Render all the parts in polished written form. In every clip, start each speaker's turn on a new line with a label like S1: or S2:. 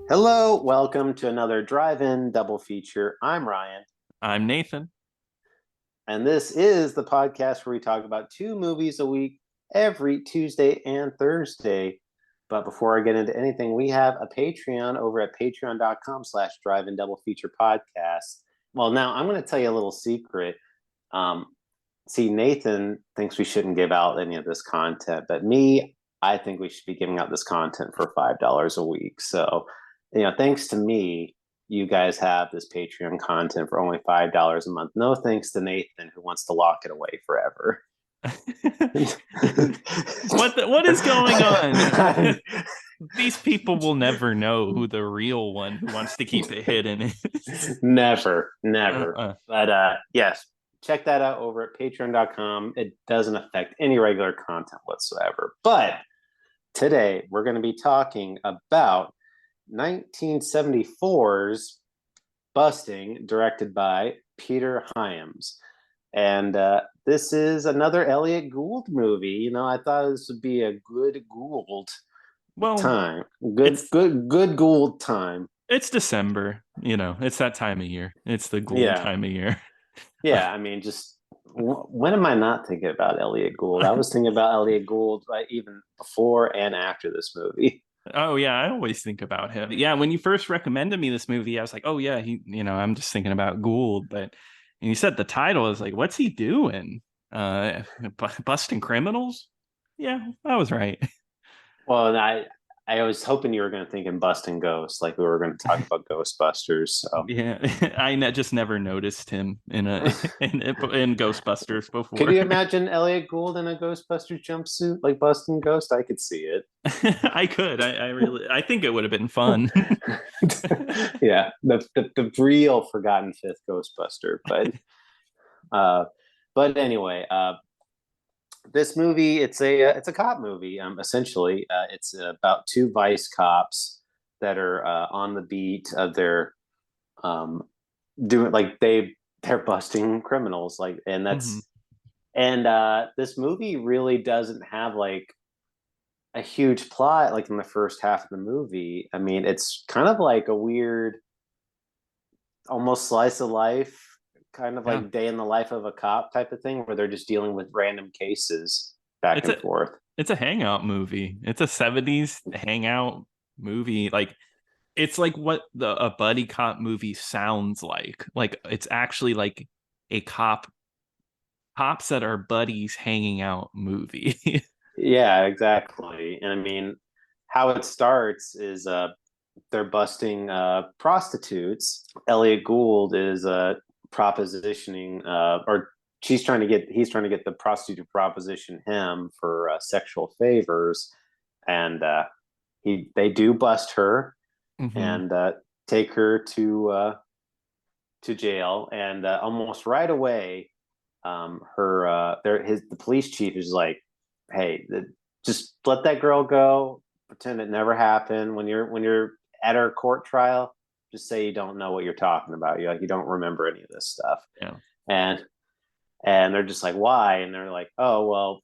S1: Hello, welcome to another drive-in double feature. I'm Ryan,
S2: I'm Nathan.
S1: and this is the podcast where we talk about two movies a week every Tuesday and Thursday. But before I get into anything, we have a Patreon over at patreon.com/drive-in double feature podcast. Well, now I'm going to tell you a little secret. Um, See, Nathan thinks we shouldn't give out any of this content, but I think we should be giving out this content for $5 a week. So, thanks to me, you guys have this Patreon content for only $5 a month. No thanks to Nathan, who wants to lock it away forever.
S2: What is going on? These people will never know who the real one who wants to keep it hidden is.
S1: Never. But yes, check that out over at patreon.com. It doesn't affect any regular content whatsoever. But today we're going to be talking about 1974's Busting, directed by Peter Hyams. And this is another Elliott Gould movie. I thought this would be a good Gould time. Good Gould time.
S2: It's December, it's that time of year. It's the Gould time of year.
S1: Yeah, I mean, just when am I not thinking about Elliott Gould? I was thinking about Elliott Gould even before and after this movie.
S2: Oh yeah, I always think about him. Yeah, when you first recommended me this movie, I was like, oh yeah, I'm just thinking about Gould. But you said the title is like, what's he doing? Busting criminals? Yeah, I was right.
S1: Well, I was hoping you were going to think in Busting Ghosts, like we were going to talk about Ghostbusters. So
S2: yeah, just never noticed him in Ghostbusters before.
S1: Could you imagine Elliott Gould in a Ghostbusters jumpsuit, like busting ghost? I could see it.
S2: I could. I think it would have been fun.
S1: Yeah, the real forgotten fifth Ghostbuster, but anyway, this movie it's a cop movie. Essentially, it's about two vice cops that are on the beat of their doing like they're busting criminals, like, and that's and this movie really doesn't have like a huge plot like in the first half of the movie. I mean, it's kind of like a weird, almost slice of life, kind of like day in the life of a cop type of thing, where they're just dealing with random cases back and forth.
S2: It's a hangout movie. It's a 70s hangout movie. Like, it's like what a buddy cop movie sounds like. Like, it's actually like a cops that are buddies hanging out movie.
S1: Yeah, exactly. And I mean, how it starts is they're busting prostitutes. Elliott Gould is propositioning or he's trying to get the prostitute to proposition him for sexual favors, and they do bust her and take her to jail, and almost right away the police chief is like, hey, just let that girl go, pretend it never happened. When you're at her court trial, just say you don't know what you're talking about. You don't remember any of this stuff.
S2: Yeah.
S1: And they're just like, why? And they're like, oh well,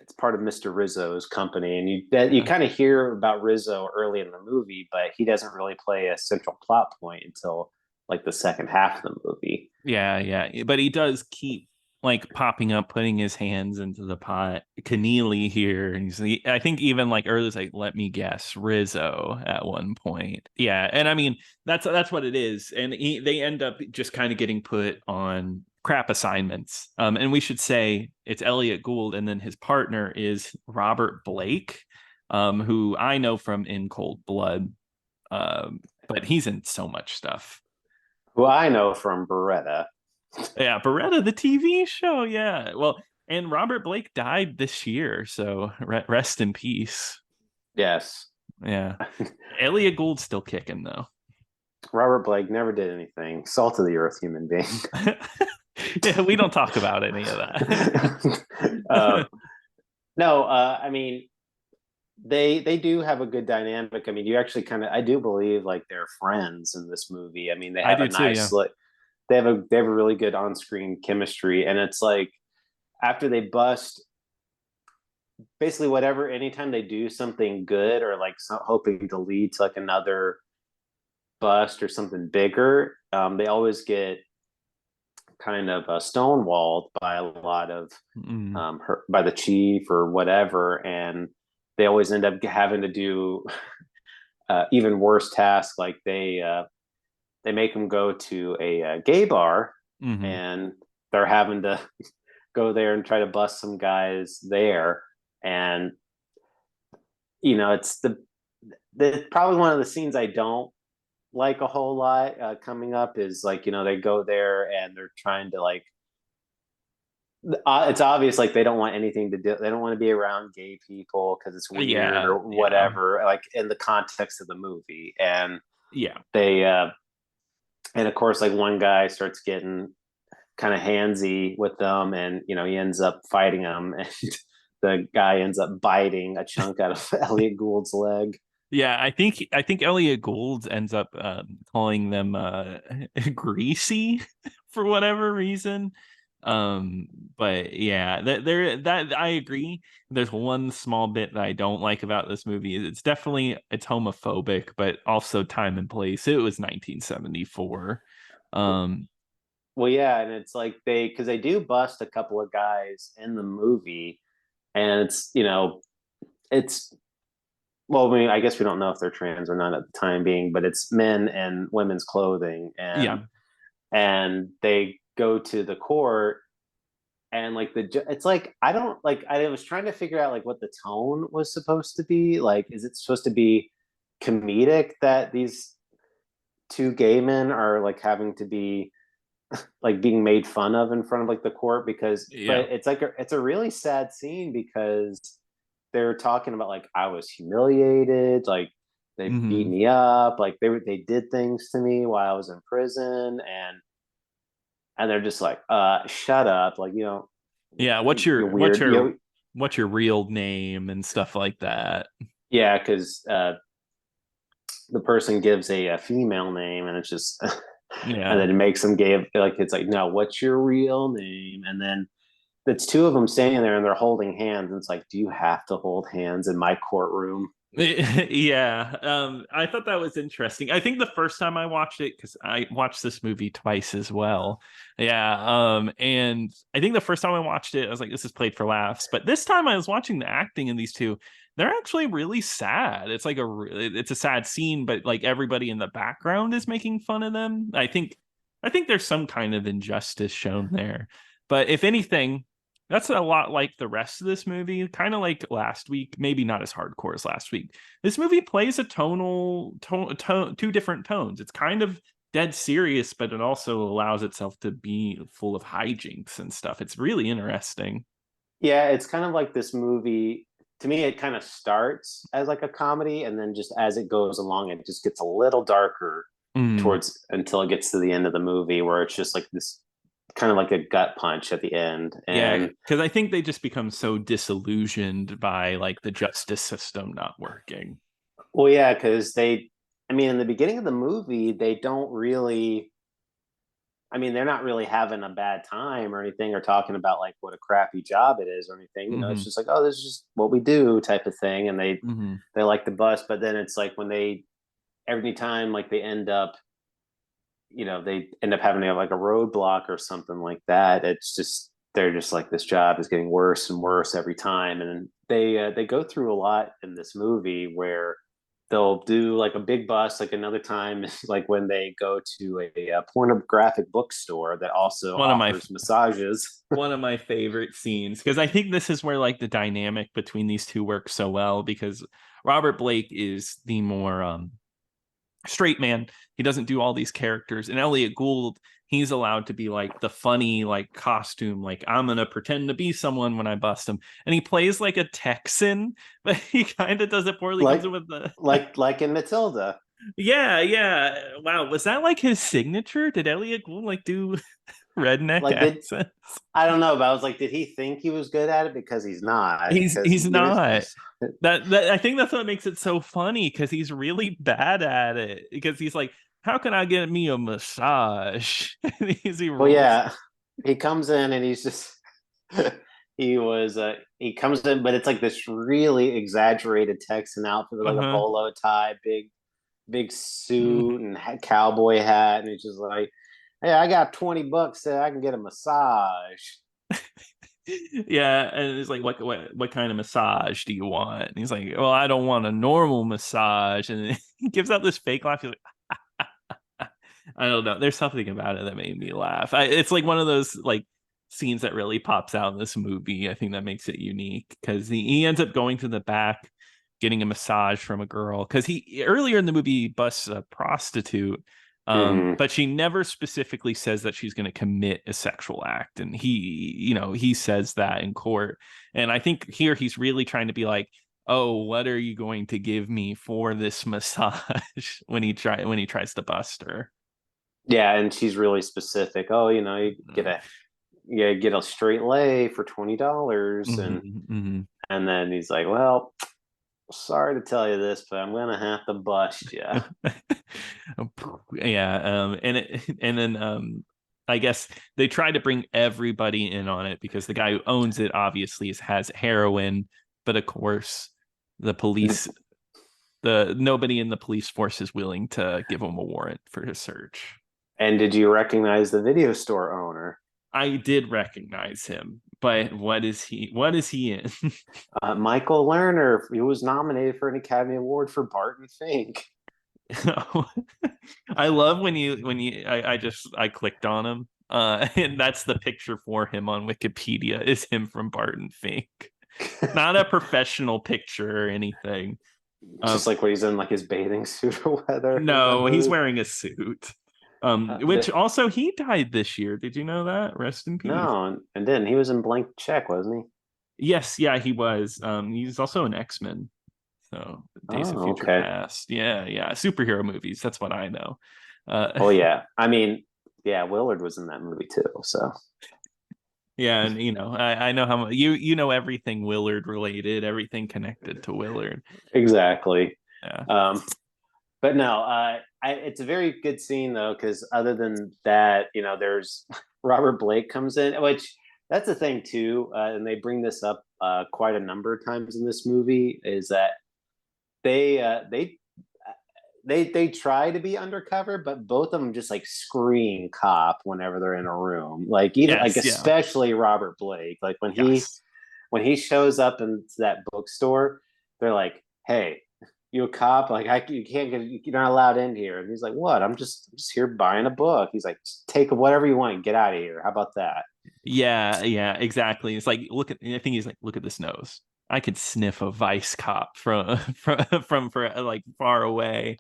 S1: it's part of Mr. Rizzo's company. And you kind of hear about Rizzo early in the movie, but he doesn't really play a central plot point until like the second half of the movie.
S2: Yeah. But he does keep like popping up, putting his hands into the pot. Keneally here, and I think even like early, like, let me guess, Rizzo at one point. Yeah, and I mean that's what it is, and they end up just kind of getting put on crap assignments. And we should say it's Elliott Gould, and then his partner is Robert Blake, who I know from In Cold Blood, but he's in so much stuff.
S1: Who I know from Beretta.
S2: Yeah, Beretta, the TV show. Yeah. Well, and Robert Blake died this year, so rest in peace.
S1: Yes.
S2: Yeah. Elliott Gould's still kicking though.
S1: Robert Blake never did anything. Salt of the earth human being.
S2: Yeah, we don't talk about any of
S1: uh,
S2: that.
S1: no, I mean they do have a good dynamic. I mean, you actually kind of I do believe like they're friends in this movie. I mean, they
S2: I
S1: have a
S2: do too,
S1: nice
S2: yeah.
S1: like they have a really good on-screen chemistry, and it's like after they bust basically whatever anytime they do something good or like hoping to lead to like another bust or something bigger, they always get kind of stonewalled by a lot of
S2: Mm.
S1: by the chief or whatever, and they always end up having to do even worse tasks. Like they make them go to a gay bar,
S2: Hmm.
S1: and they're having to go there and try to bust some guys there, and it's the probably one of the scenes I don't like a whole lot coming up is like they go there and they're trying to like it's obvious like they don't want anything to do they don't want to be around gay people because it's weird
S2: Yeah,
S1: or
S2: yeah,
S1: whatever like in the context of the movie and
S2: yeah.
S1: they and of course like one guy starts getting kind of handsy with them and he ends up fighting them and the guy ends up biting a chunk out of Elliott Gould's leg.
S2: Yeah, I think Elliott Gould ends up calling them greasy for whatever reason. Um, but yeah, that I agree. There's one small bit that I don't like about this movie. It's homophobic, but also time and place. It was 1974. Um,
S1: Well, yeah, and it's like because they do bust a couple of guys in the movie, and it's well, I mean, I guess we don't know if they're trans or not at the time being, but it's men and women's clothing,
S2: yeah,
S1: and they go to the court, and like it's like I don't like I was trying to figure out like what the tone was supposed to be. Like, is it supposed to be comedic that these two gay men are like having to be like being made fun of in front of like the court but
S2: yeah.
S1: it's like it's a really sad scene because they're talking about like I was humiliated, like they beat
S2: Hmm.
S1: me up, like they did things to me while I was in prison, and they're just like shut up, like
S2: Yeah,
S1: you're weird,
S2: what's your real name and stuff like that.
S1: yeah, because the person gives a female name and it's just and
S2: Yeah.
S1: then it makes them gay like it's like no, what's your real name, and then it's two of them standing there and they're holding hands. And it's like, do you have to hold hands in my courtroom?
S2: Yeah, I thought that was interesting. I think the first time I watched it, because I watched this movie twice as well. Yeah, and I think the first time I watched it, I was like, this is played for laughs. But this time I was watching the acting in these two, they're actually really sad. It's a sad scene, but like everybody in the background is making fun of them. I think there's some kind of injustice shown there. But if anything, that's a lot like the rest of this movie, kind of like last week, maybe not as hardcore as last week. This movie plays a two different tones. It's kind of dead serious, but it also allows itself to be full of hijinks and stuff. It's really interesting.
S1: Yeah, it's kind of like this movie. To me, it kind of starts as like a comedy, and then just as it goes along, it just gets a little darker
S2: Mm.
S1: towards until it gets to the end of the movie, where it's just like this kind of like a gut punch at the end.
S2: Yeah,
S1: And
S2: because I think they just become so disillusioned by like the justice system not working.
S1: well, yeah, because I mean, in the beginning of the movie, they don't really I mean, they're not really having a bad time or anything or talking about like what a crappy job it is or anything. It's
S2: Hmm.
S1: just like, oh, this is just what we do type of thing. And
S2: Hmm.
S1: they like the bus, but then it's like when every time like they end up, they end up having to have like a roadblock or something like that. It's just they're just like this job is getting worse and worse every time, and they go through a lot in this movie where they'll do like a big bust. Like another time is like when they go to a pornographic bookstore that also
S2: One of my
S1: offers massages.
S2: one of my favorite scenes because I think this is where like the dynamic between these two works so well because Robert Blake is the more straight man. He doesn't do all these characters. And Elliott Gould, he's allowed to be like the funny, like costume, like I'm gonna pretend to be someone when I bust him. And he plays like a Texan, but he kind of does it poorly. Comes
S1: like
S2: in with the
S1: like in Matilda.
S2: yeah, yeah. Wow, was that like his signature? Did Elliott Gould like do? redneck
S1: Like, did
S2: accents.
S1: I don't know, but I was like, did he think he was good at it? Because he's not. Because
S2: He's not. That I think that's what makes it so funny because he's really bad at it. Because he's like, how can I get me a massage? And he
S1: well,
S2: rolls.
S1: yeah, he comes in and he's just he comes in, but it's like this really exaggerated Texan outfit with like a
S2: Uh-huh.
S1: bolo tie, big suit and cowboy hat, and he's just like, "Hey, I got $20 so I can get a massage."
S2: Yeah, and it's like, what kind of massage do you want? And he's like, well, I don't want a normal massage. And he gives out this fake laugh. He's like, I don't know. There's something about it that made me laugh. It's like one of those like scenes that really pops out in this movie. I think that makes it unique because he ends up going to the back, getting a massage from a girl because he earlier in the movie busts a prostitute,
S1: Mm-hmm.
S2: but she never specifically says that she's going to commit a sexual act, and he says that in court, and I think here he's really trying to be like, oh, what are you going to give me for this massage when he tries to bust her.
S1: Yeah, and she's really specific. Oh, you get a straight lay for $20,
S2: Mm-hmm, mm-hmm.
S1: and then he's like, well, sorry to tell you this, but I'm gonna have to bust you.
S2: Yeah, and then I guess they try to bring everybody in on it because the guy who owns it obviously has heroin, but of course the police, the nobody in the police force is willing to give him a warrant for his search.
S1: And did you recognize the video store owner?
S2: I did recognize him, but what is he in?
S1: Michael Lerner. He was nominated for an Academy Award for Barton Fink.
S2: I love I clicked on him, and that's the picture for him on Wikipedia is him from Barton Fink. Not a professional picture or anything.
S1: Just like when he's in like his bathing suit or whether in that
S2: No, he's
S1: movie.
S2: wearing a suit. Which
S1: The,
S2: also he died this year. Did you know that? Rest in peace.
S1: no, and then he was in Blank Check, wasn't he?
S2: Yes, yeah, he was. He's also an X-Men. So Days of
S1: Oh,
S2: Future
S1: okay.
S2: Past. Yeah, yeah. Superhero movies. That's what I know.
S1: Oh yeah. I mean, yeah, Willard was in that movie too. So
S2: Yeah, and I know how much you know everything Willard related, everything connected to Willard.
S1: exactly.
S2: Yeah.
S1: Um, but no, it's a very good scene though, because other than that, there's Robert Blake comes in, which that's the thing too, and they bring this up quite a number of times in this movie, is that they uh, they they try to be undercover, but both of them just like scream cop whenever they're in a room. Like even like
S2: Yes, yeah.
S1: especially Robert Blake, like
S2: Yes.
S1: when he shows up in that bookstore, they're like, "Hey, you a cop? Like you can't get you're not allowed in here." And he's like, "What? I'm just here buying a book." He's like, "Take whatever you want and get out of here. How about that?"
S2: Yeah, yeah, exactly. It's like I think he's like, look at this nose. I could sniff a vice cop from for like far away.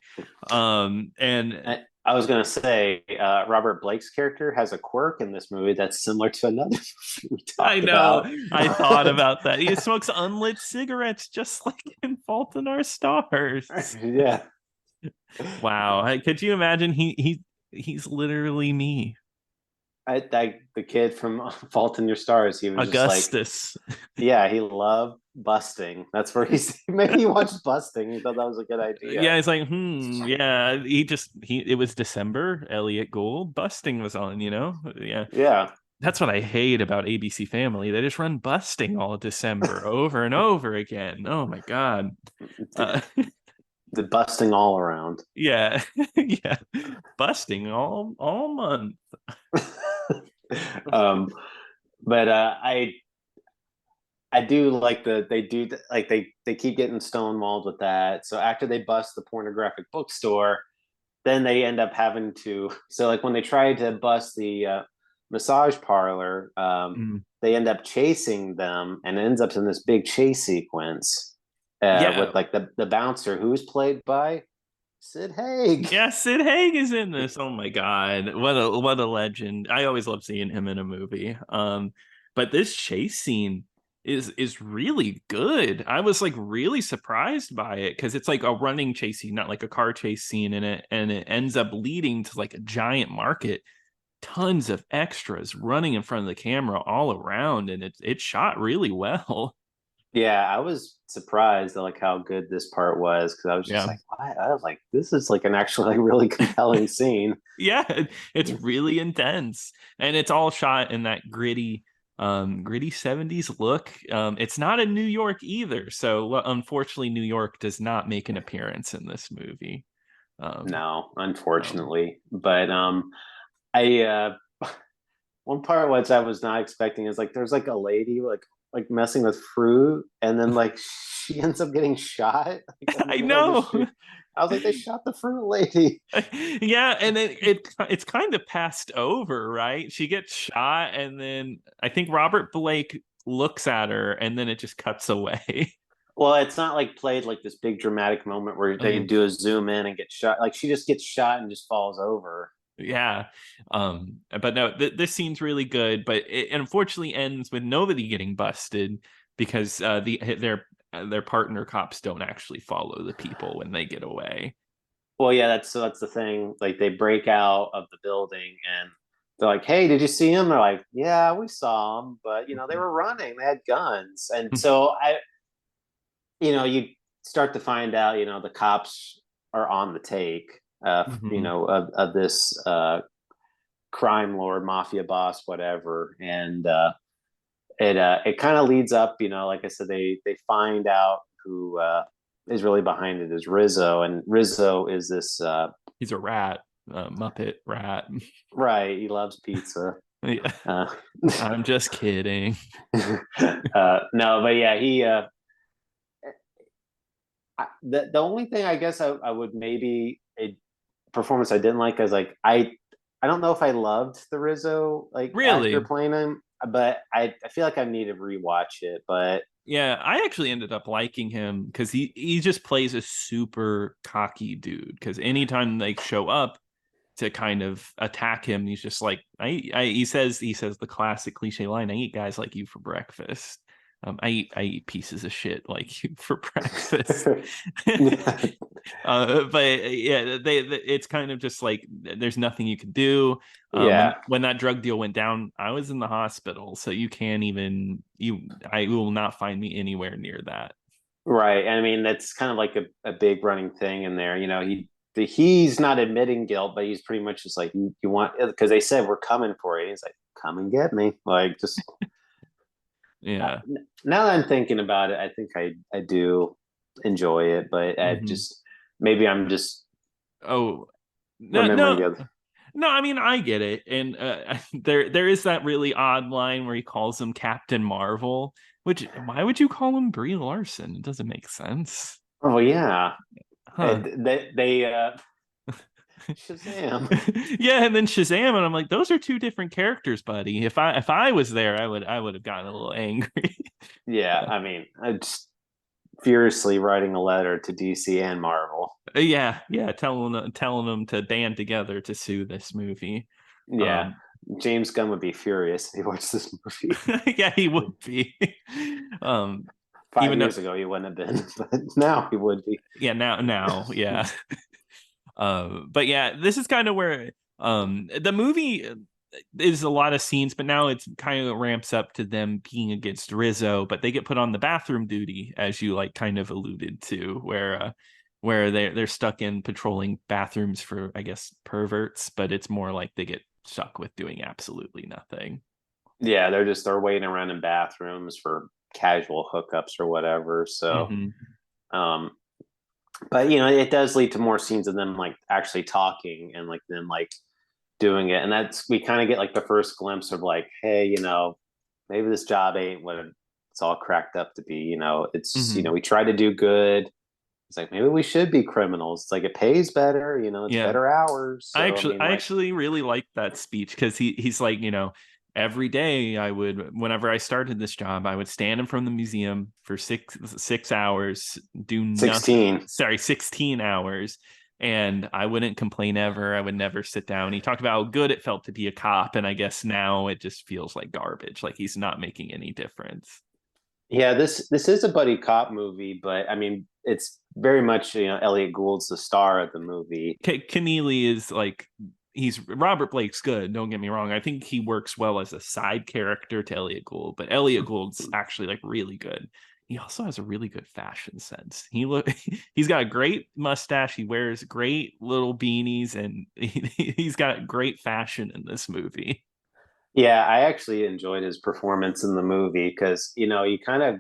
S2: And
S1: I was gonna say Robert Blake's character has a quirk in this movie that's similar to another movie we
S2: I
S1: talked
S2: know.
S1: about.
S2: I thought about that. He smokes unlit cigarettes just like in Fault in Our Stars.
S1: Yeah,
S2: Wow. Could you imagine he's literally me.
S1: the kid from Fault in Your Stars. He was just like,
S2: Augustus.
S1: yeah, he loved busting. That's where he's maybe he watched busting. He thought that was a good idea.
S2: Yeah, it's like, yeah, he it was December, Elliott Gould, busting was on. Yeah.
S1: Yeah,
S2: That's what I hate about ABC Family. They just run busting all December over and over again. Oh my God. Uh,
S1: the busting all around.
S2: yeah. Yeah. Busting all month.
S1: um, but I do like they do like they keep getting stonewalled with that. So after they bust the pornographic bookstore, then they end up having to. So like when they try to bust the massage parlor,
S2: Mm.
S1: they end up chasing them, and it ends up in this big chase sequence
S2: Yeah.
S1: with like the bouncer who's played by Sid Haig.
S2: Yeah, Sid Haig is in this. Oh my God. What a legend. I always love seeing him in a movie. But this chase scene is really good. I was like really surprised by it because it's like a running chase scene, not like a car chase scene in it, and it ends up leading to like a giant market. tons of extras running in front of the camera all around, and it's shot really well.
S1: Yeah, I was surprised at like how good this part was because I was just
S2: Yeah.
S1: like, what? I was like, this is like an actually like really compelling scene.
S2: Yeah, it's really intense, and it's all shot in that gritty 70s look. It's not in New York either, so unfortunately New York does not make an appearance in this movie. um,
S1: No,
S2: um
S1: unfortunately. But I one part which I was not expecting is like there's like a lady like messing with fruit, and then like she ends up getting shot like in the
S2: I
S1: middle of the
S2: know.
S1: shoot. I was like, they shot the fruit lady.
S2: Yeah, and it's kind of passed over, right? She gets shot, and then I think Robert Blake looks at her, and then it just cuts away.
S1: Well, it's not like played like this big dramatic moment where they
S2: Mhm.
S1: do a zoom in and get shot. Like she just gets shot and just falls over.
S2: Yeah. But no, this scene's really good, but it unfortunately ends with nobody getting busted because their partner cops don't actually follow the people when they get away.
S1: Well, yeah, that's the thing. Like they break out of the building and they're like, "Hey, did you see him?" They're like, "Yeah, we saw him, but they were running. They had guns." And so you start to find out, the cops are on the take,
S2: Mhm.
S1: of this crime lord, mafia boss, whatever, and it kind of leads up, like I said, they find out who is really behind it is Rizzo, and Rizzo is this
S2: He's a rat, Muppet rat.
S1: right. He loves pizza.
S2: Yeah,
S1: Uh,
S2: I'm just kidding.
S1: no, but yeah, he. The only thing I guess I would maybe a performance I didn't like is like I don't know if I loved the Rizzo like actor
S2: Really?
S1: playing him, but I feel like I need to rewatch it. But
S2: Yeah, I actually ended up liking him because he just plays a super cocky dude. Because anytime they show up to kind of attack him, he's just like he says the classic cliche line, "I eat guys like you for breakfast." I eat pieces of shit like you for breakfast.
S1: yeah,
S2: But yeah, it's kind of just like there's nothing you can do. When
S1: yeah,
S2: that drug deal went down, I was in the hospital, so you can't even you. I will not find me anywhere near that.
S1: right. I mean, that's kind of like a big running thing in there. He's not admitting guilt, but he's pretty much just like you want because they said we're coming for you. He's like, come and get me, like just.
S2: Yeah.
S1: Now that I'm thinking about it, I think I do enjoy it, but I
S2: Hmm.
S1: just maybe I'm just
S2: Oh, no,
S1: remembering
S2: no,
S1: the other.
S2: no. I mean, I get it, and there is that really odd line where he calls him Captain Marvel. Which why would you call him Brie Larson? It doesn't make sense,
S1: Oh yeah,
S2: huh?
S1: they Shazam.
S2: Yeah, and then Shazam, and I'm like, those are two different characters, buddy. If I was there, I would have gotten a little angry.
S1: Yeah, I mean, I just furiously writing a letter to DC and Marvel.
S2: Yeah, yeah, telling them to band together to sue this movie.
S1: Yeah,
S2: Um,
S1: James Gunn would be furious if he watched this movie.
S2: yeah, he would be. Um,
S1: Five
S2: even though,
S1: years ago, he wouldn't have been, but now he would be.
S2: yeah, now, yeah. But yeah, this is kind of where the movie is a lot of scenes, but now it's kind of ramps up to them being against Rizzo, but they get put on the bathroom duty, as you like kind of alluded to, where they're stuck in patrolling bathrooms for, I guess, perverts, but it's more like they get stuck with doing absolutely nothing.
S1: Yeah, they're waiting around in bathrooms for casual hookups or whatever. So,
S2: Hmm.
S1: um, but it does lead to more scenes of them like actually talking and like them like doing it, and that's we kind of get like the first glimpse of like, hey, maybe this job ain't what it's all cracked up to be. It's
S2: Hmm.
S1: we try to do good. It's like maybe we should be criminals. It's like it pays better. It's
S2: Yeah,
S1: better hours.
S2: I
S1: So I
S2: actually
S1: mean,
S2: I
S1: like,
S2: actually really liked that speech because he's like, every day I would, whenever I started this job, I would stand in front of the museum for six hours, do nothing.
S1: 16.
S2: Sorry, 16 hours. And I wouldn't complain ever. I would never sit down. He talked about how good it felt to be a cop. And I guess now it just feels like garbage. Like he's not making any difference.
S1: Yeah, this is a buddy cop movie, but I mean, it's very much Elliott Gould's the star of the movie.
S2: Keneally is like he's Robert Blake's good, don't get me wrong. I think he works well as a side character to Elliott Gould, but Elliott Gould's actually like really good. He also has a really good fashion sense. He's got a great mustache, he wears great little beanies, and he's got great fashion in this movie.
S1: Yeah, I actually enjoyed his performance in the movie because you kind of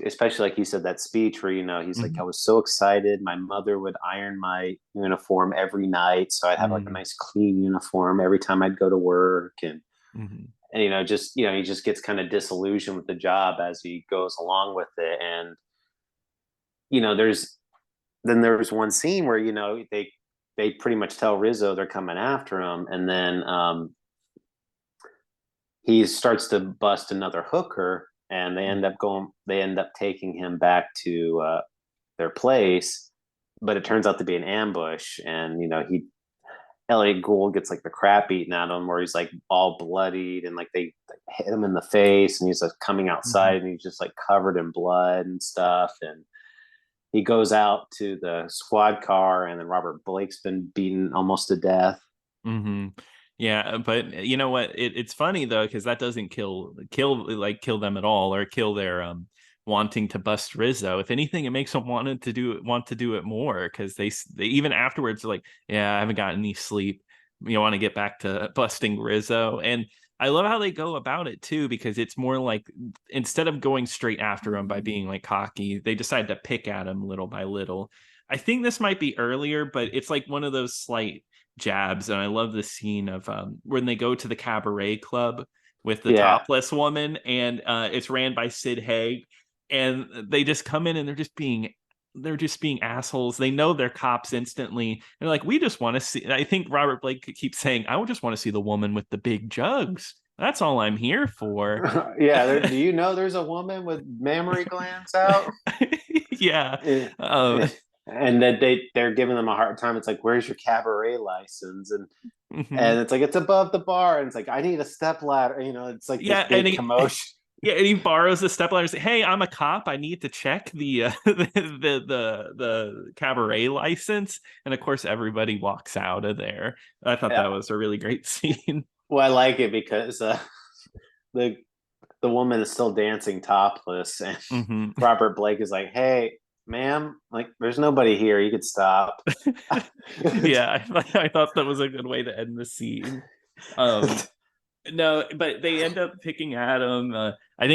S1: especially like he said that speech where he's like,
S2: Mm-hmm.
S1: I was so excited. My mother would iron my uniform every night, so I'd have like a
S2: Mm-hmm.
S1: nice clean uniform every time I'd go to work,
S2: Mm-hmm.
S1: and just he just gets kind of disillusioned with the job as he goes along with it, and there's there's one scene where they pretty much tell Rizzo they're coming after him, and then he starts to bust another hooker, and they end up taking him back to their place, but it turns out to be an ambush, and he Elliott Gould gets like the crap eaten out of him, where he's like all bloodied, and like they hit him in the face, and he's like coming
S2: Mm-hmm.
S1: outside, and he's just like covered in blood and stuff, and he goes out to the squad car, and then Robert Blake's been beaten almost to death.
S2: Mm-hmm. Yeah, but you know what? It's funny though, because that doesn't kill them at all, or kill their wanting to bust Rizzo. If anything, it makes them want to do it more, because they even afterwards are like, yeah, I haven't gotten any sleep. You want to get back to busting Rizzo. And I love how they go about it too, because it's more like, instead of going straight after him by being like cocky, they decide to pick at him little by little. I think this might be earlier, but it's like one of those slight jabs. And I love the scene of when they go to the cabaret club with the
S1: Yeah.
S2: topless woman, and it's ran by Sid Haig, and they just come in and they're just being assholes. They know they're cops instantly. And they're like, we just want to see. I think Robert Blake keeps saying, I would just want to see the woman with the big jugs. That's all I'm here for.
S1: Yeah, do you know there's a woman with mammary glands out?
S2: Yeah.
S1: Eh,
S2: Um,
S1: eh, and that they're giving them a hard time. It's like, where's your cabaret license? And
S2: mhm.
S1: it's like, it's above the bar, and it's like, I need a step ladder. It's like this
S2: Yeah,
S1: big commotion.
S2: yeah, and he borrows the stepladder and says, "Hey, I'm a cop. I need to check the the cabaret license." And of course, everybody walks out of there. I thought
S1: Yeah.
S2: that was a really great scene.
S1: Well, I like it because the the woman is still dancing topless, and
S2: Hmm.
S1: Robert Blake is like, "Hey, ma'am, like, there's nobody here. You could stop."
S2: Yeah, I thought that was a good way to end the scene. Um, no, but they end up picking at him. I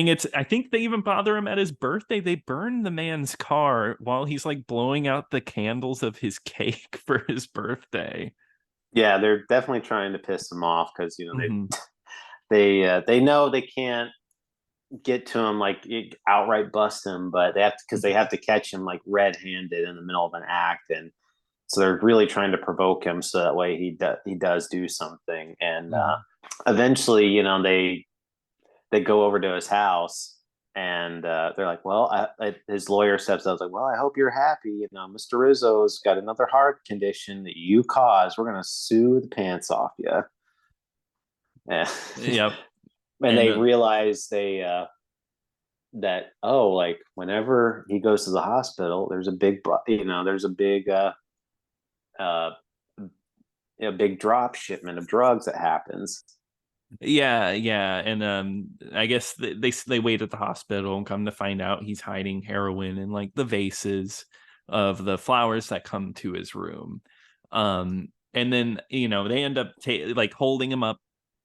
S2: think they even bother him at his birthday. They burn the man's car while he's like blowing out the candles of his cake for his birthday.
S1: Yeah, they're definitely trying to piss him off because
S2: Hmm.
S1: they know they can't get to him, like outright bust him, but they have to, because they have to catch him like red-handed in the middle of an act, and so they're really trying to provoke him so that way he does do something, and
S2: Hmm.
S1: eventually they go over to his house, and they're like, well, his lawyer steps out. I was like, well, I hope you're happy. Mr. Rizzo's got another heart condition that you caused. We're gonna sue the pants off you. Yeah.
S2: Yep.
S1: And
S2: And
S1: they realize that, oh, like whenever he goes to the hospital, there's uh, a big drop shipment of drugs that happens.
S2: yeah, yeah, and I guess they wait at the hospital and come to find out he's hiding heroin in like the vases of the flowers that come to his room. And then they end up like holding him up,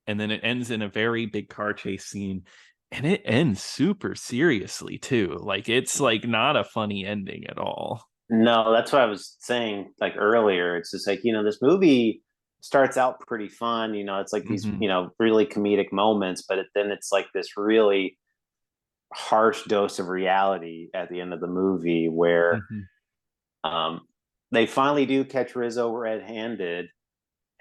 S2: and then it ends in a very big car chase scene, and it ends super seriously too. Like it's like not a funny ending at all.
S1: No, that's what I was saying like earlier. It's just like, this movie starts out pretty fun. It's like these,
S2: Hmm.
S1: really comedic moments, but then it's like this really harsh dose of reality at the end of the movie where
S2: Hmm.
S1: um, they finally do catch Rizzo red-handed,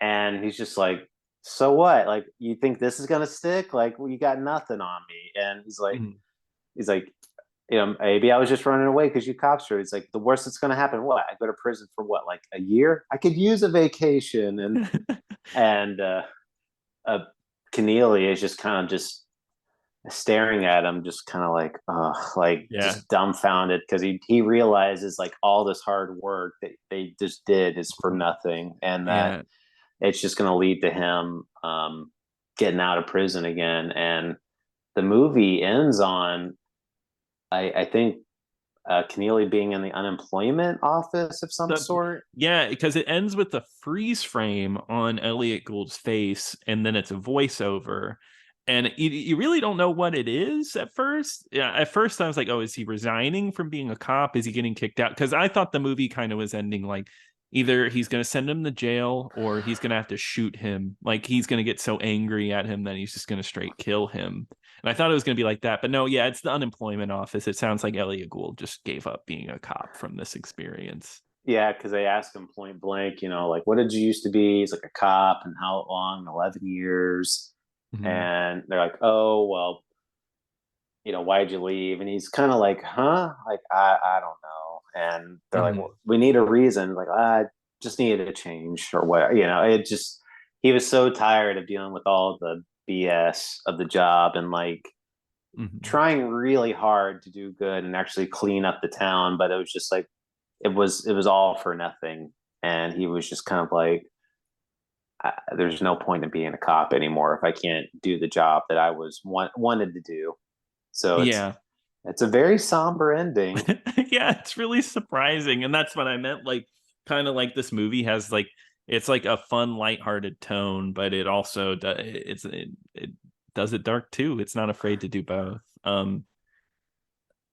S1: and he's just like, so what? Like, you think this is gonna stick? Like, well, you got nothing on me. And
S2: Hmm.
S1: he's like, maybe I was just running away because you cops are. He's like, the worst that's gonna happen, what? I go to prison for what, like a year? I could use a vacation. And uh Keneally is just kind of just staring at him, just kind of like, like
S2: Yeah.
S1: just dumbfounded because he realizes like all this hard work that they just did is for nothing, and that
S2: Yeah.
S1: it's just going to lead to him getting out of prison again. And the movie ends on, I think, Keneally being in the unemployment office of some
S2: The,
S1: sort.
S2: yeah, because it ends with the freeze frame on Elliott Gould's face, and then it's a voiceover. And you really don't know what it is at first. Yeah, at first I was like, oh, is he resigning from being a cop? Is he getting kicked out? Because I thought the movie kind of was ending like either he's going to send him to jail or he's going to have to shoot him. Like he's going to get so angry at him that he's just going to straight kill him. And I thought it was going to be like that. But no, yeah, it's the unemployment office. It sounds like Elliott Gould just gave up being a cop from this experience.
S1: Yeah, because they ask him point blank, like, what did you used to be? He's like a cop, and how long? 11 years.
S2: Mhm.
S1: And they're like, oh, well, why'd you leave? And he's kind of like, huh? Like, I don't know. And they're like,
S2: Mhm.
S1: well, we need a reason. Like, I just needed a change or what, it just, he was so tired of dealing with all the BS of the job and like
S2: Mhm.
S1: trying really hard to do good and actually clean up the town. But it was just like, it was all for nothing. And he was just kind of like, there's no point in being a cop anymore if I can't do the job that I wanted to do. So
S2: Yeah.
S1: it's a very somber ending.
S2: Yeah, it's really surprising. And that's what I meant. Like, kind of like this movie has like, it's like a fun, lighthearted tone, but it also it does it dark too. It's not afraid to do both.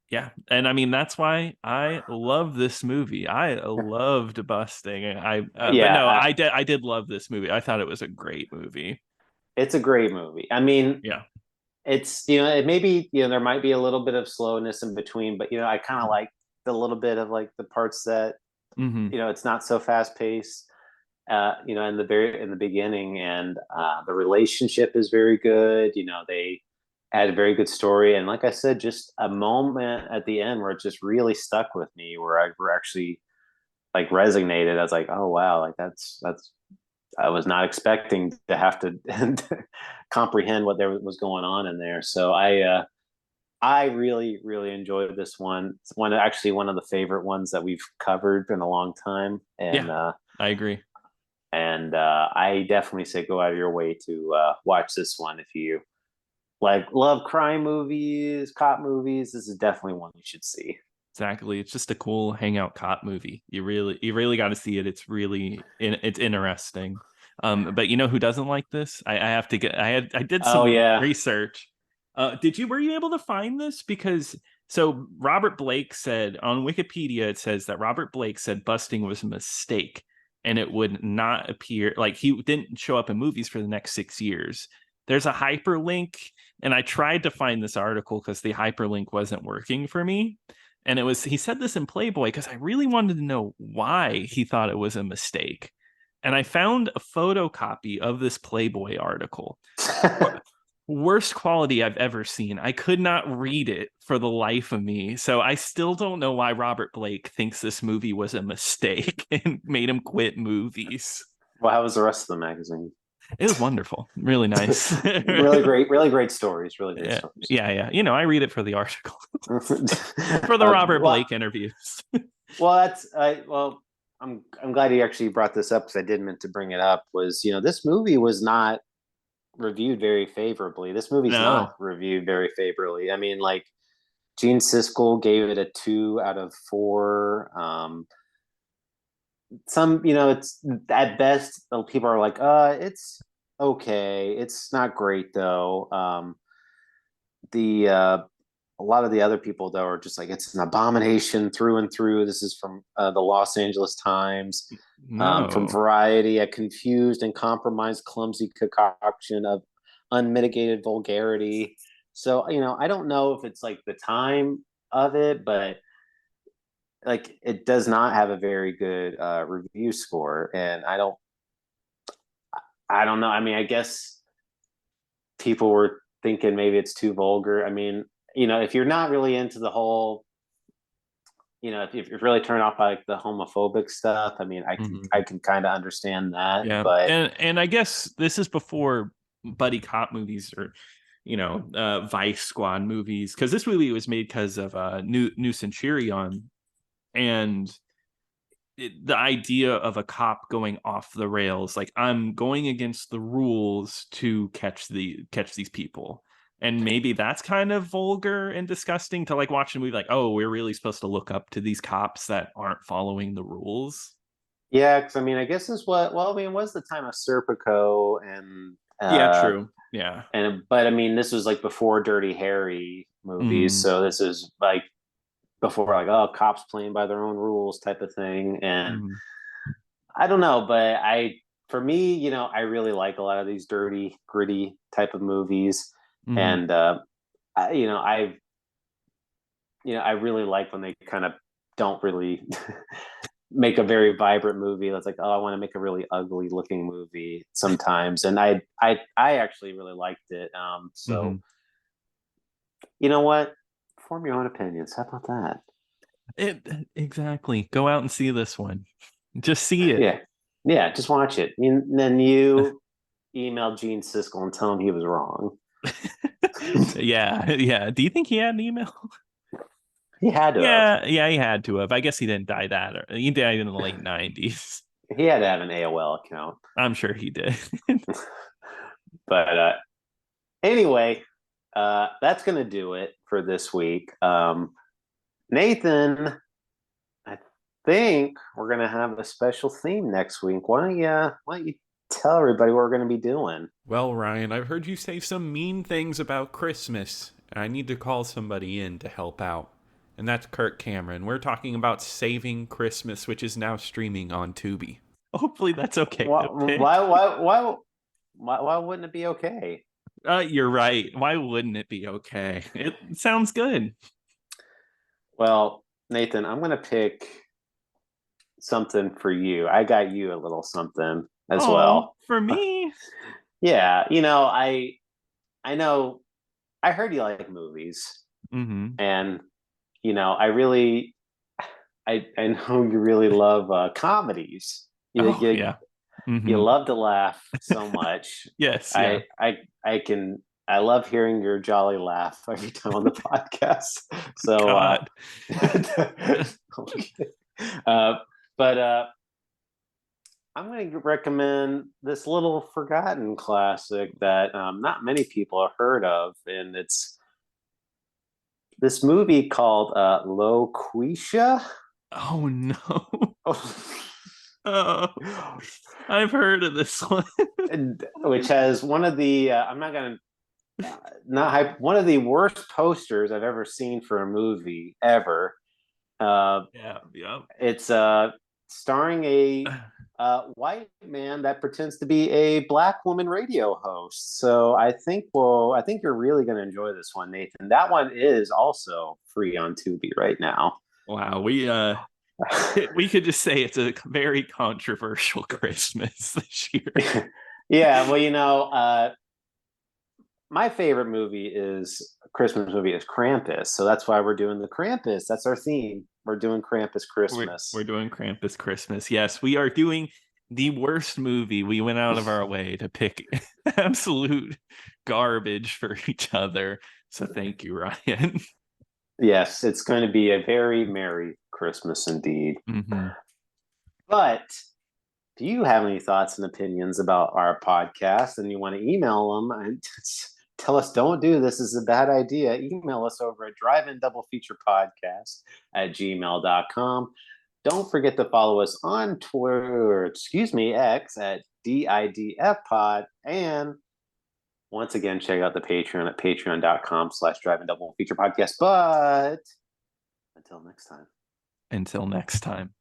S2: Yeah, and I mean that's why I love this movie. I loved Busting. But
S1: Yeah,
S2: no, I did love this movie. I thought it was a great movie.
S1: it's a great movie. I mean,
S2: Yeah.
S1: it's it maybe there might be a little bit of slowness in between, but I kind of like the little bit of like the parts that
S2: Mm-hmm.
S1: it's not so fast paced. In the beginning, and the relationship is very good. They had a very good story, and like I said, just a moment at the end where it just really stuck with me, where I were actually like resonated. I was like, oh wow, like that's I was not expecting to have to comprehend what there was going on in there. So I really really enjoyed this one. It's one of the favorite ones that we've covered in a long time,
S2: Yeah, I agree.
S1: and I definitely say go out of your way to watch this one if you like love crime movies, cop movies. This is definitely one you should see.
S2: Exactly. It's just a cool hangout cop movie. You really got to see it. It's interesting. But you know who doesn't like this? I have to get I did
S1: Oh
S2: some
S1: yeah.
S2: research. Were you able to find this? Because so Robert Blake said on Wikipedia, it says that Robert Blake said busting was a mistake and it would not appear like he didn't show up in movies for the next 6 years. There's a hyperlink, and I tried to find this article because the hyperlink wasn't working for me. And he said this in Playboy because I really wanted to know why he thought it was a mistake. And I found a photocopy of this Playboy article. Worst quality I've ever seen. I could not read it for the life of me. So I still don't know why Robert Blake thinks this movie was a mistake and made him quit movies.
S1: Well, how was the rest of the magazine?
S2: It was wonderful. Really nice.
S1: Really great stories. Really great
S2: Yeah,
S1: stories.
S2: yeah, yeah. I read it for the article, for the Robert
S1: Well,
S2: Blake interviews.
S1: well, I'm glad you actually brought this up because I did meant to bring it up. Was this movie was not reviewed very favorably. This movie's not
S2: No.
S1: reviewed very favorably. I mean, like Gene Siskel gave it a 2 out of 4. It's at best people are like, it's okay. It's not great though. The A lot of the other people though are just like it's an abomination through and through. This is from the Los Angeles Times, from
S2: No.
S1: Variety, a confused and compromised, clumsy concoction of unmitigated vulgarity. So I don't know if it's like the time of it, but like it does not have a very good review score, and I don't know. I mean, I guess people were thinking maybe it's too vulgar. I mean, if you're not really into the whole, if you're really turned off by like the homophobic stuff, I mean, I can
S2: Mhm.
S1: I can kind of understand that,
S2: Yeah,
S1: but
S2: and I guess this is before buddy cop movies, or Vice Squad movies, because this movie was made because of New Centurion, and the idea of a cop going off the rails, like, I'm going against the rules to catch these people. And maybe that's kind of vulgar and disgusting to like watch a movie like, oh, we're really supposed to look up to these cops that aren't following the rules.
S1: Yeah, because I mean, I guess this was the time of Serpico
S2: Yeah, true. Yeah.
S1: but I mean, this was like before Dirty Harry movies,
S2: Mm-hmm.
S1: so this is like before like, oh, cops playing by their own rules type of thing. And
S2: Mm-hmm.
S1: I don't know, but for me, I really like a lot of these dirty, gritty type of movies,
S2: Mm-hmm.
S1: and I really like when they kind of don't really make a very vibrant movie. That's like, oh, I want to make a really ugly looking movie sometimes, and I actually really liked it.
S2: Mm-hmm.
S1: So you know what? Form your own opinions. How about that?
S2: Exactly. Go out and see this one. Just see it.
S1: Yeah, yeah. Just watch it, and then you email Gene Siskel and tell him he was wrong.
S2: Yeah, yeah. Do you think he had an email?
S1: He had to have.
S2: Yeah, yeah, he had to have. I guess he didn't die he died in the late 90s.
S1: He had to have an AOL account.
S2: I'm sure he did.
S1: But anyway, that's gonna do it for this week. Nathan, I think we're gonna have a special theme next week. Why don't you tell everybody what we're gonna be doing?
S3: Well, Ryan, I've heard you say some mean things about Christmas. I need to call somebody in to help out. And that's Kirk Cameron. We're talking about Saving Christmas, which is now streaming on Tubi.
S2: Hopefully that's okay
S1: Why
S2: to pick.
S1: why wouldn't it be okay?
S2: You're right. Why wouldn't it be okay? It sounds good.
S1: Well, Nathan, I'm gonna pick something for you. I got you a little something as
S2: Oh,
S1: well.
S2: for me?
S1: Yeah, I know I heard you like movies,
S2: Mm-hmm.
S1: and I really I know you really love comedies. You,
S2: Oh,
S1: you
S2: yeah.
S1: you
S2: Mm-hmm.
S1: love to laugh so much.
S2: Yes, yeah.
S1: I love hearing your jolly laugh every time on the podcast. So
S2: God.
S1: uh but I'm going to recommend this little forgotten classic that not many people have heard of, and it's this movie called Loquisha.
S2: Oh no. Oh, I've heard of this one.
S1: Which has one of the I'm not gonna not hype, one of the worst posters I've ever seen for a movie ever.
S2: Yeah, yeah.
S1: It's starring a white man that pretends to be a black woman radio host. So I think you're really going to enjoy this one, Nathan. That one is also free on Tubi right now.
S2: Wow, we could just say it's a very controversial Christmas this year.
S1: Yeah, well, my favorite movie is Christmas movie is Krampus, so that's why we're doing the Krampus. That's our theme. We're doing Krampus Christmas.
S2: We're doing Krampus Christmas. Yes, we are doing the worst movie. We went out of our way to pick absolute garbage for each other. So thank you, Ryan.
S1: Yes, it's going to be a very merry Christmas indeed.
S2: Mm-hmm.
S1: But do you have any thoughts and opinions about our podcast and you want to email them and tell us don't do this is a bad idea, email us over at drive-in double feature podcast at gmail.com. Don't forget to follow us on Twitter, X at DIDF pod. And once again, check out the Patreon at patreon.com/drive-in double feature podcast. But until next time.
S2: Until next time.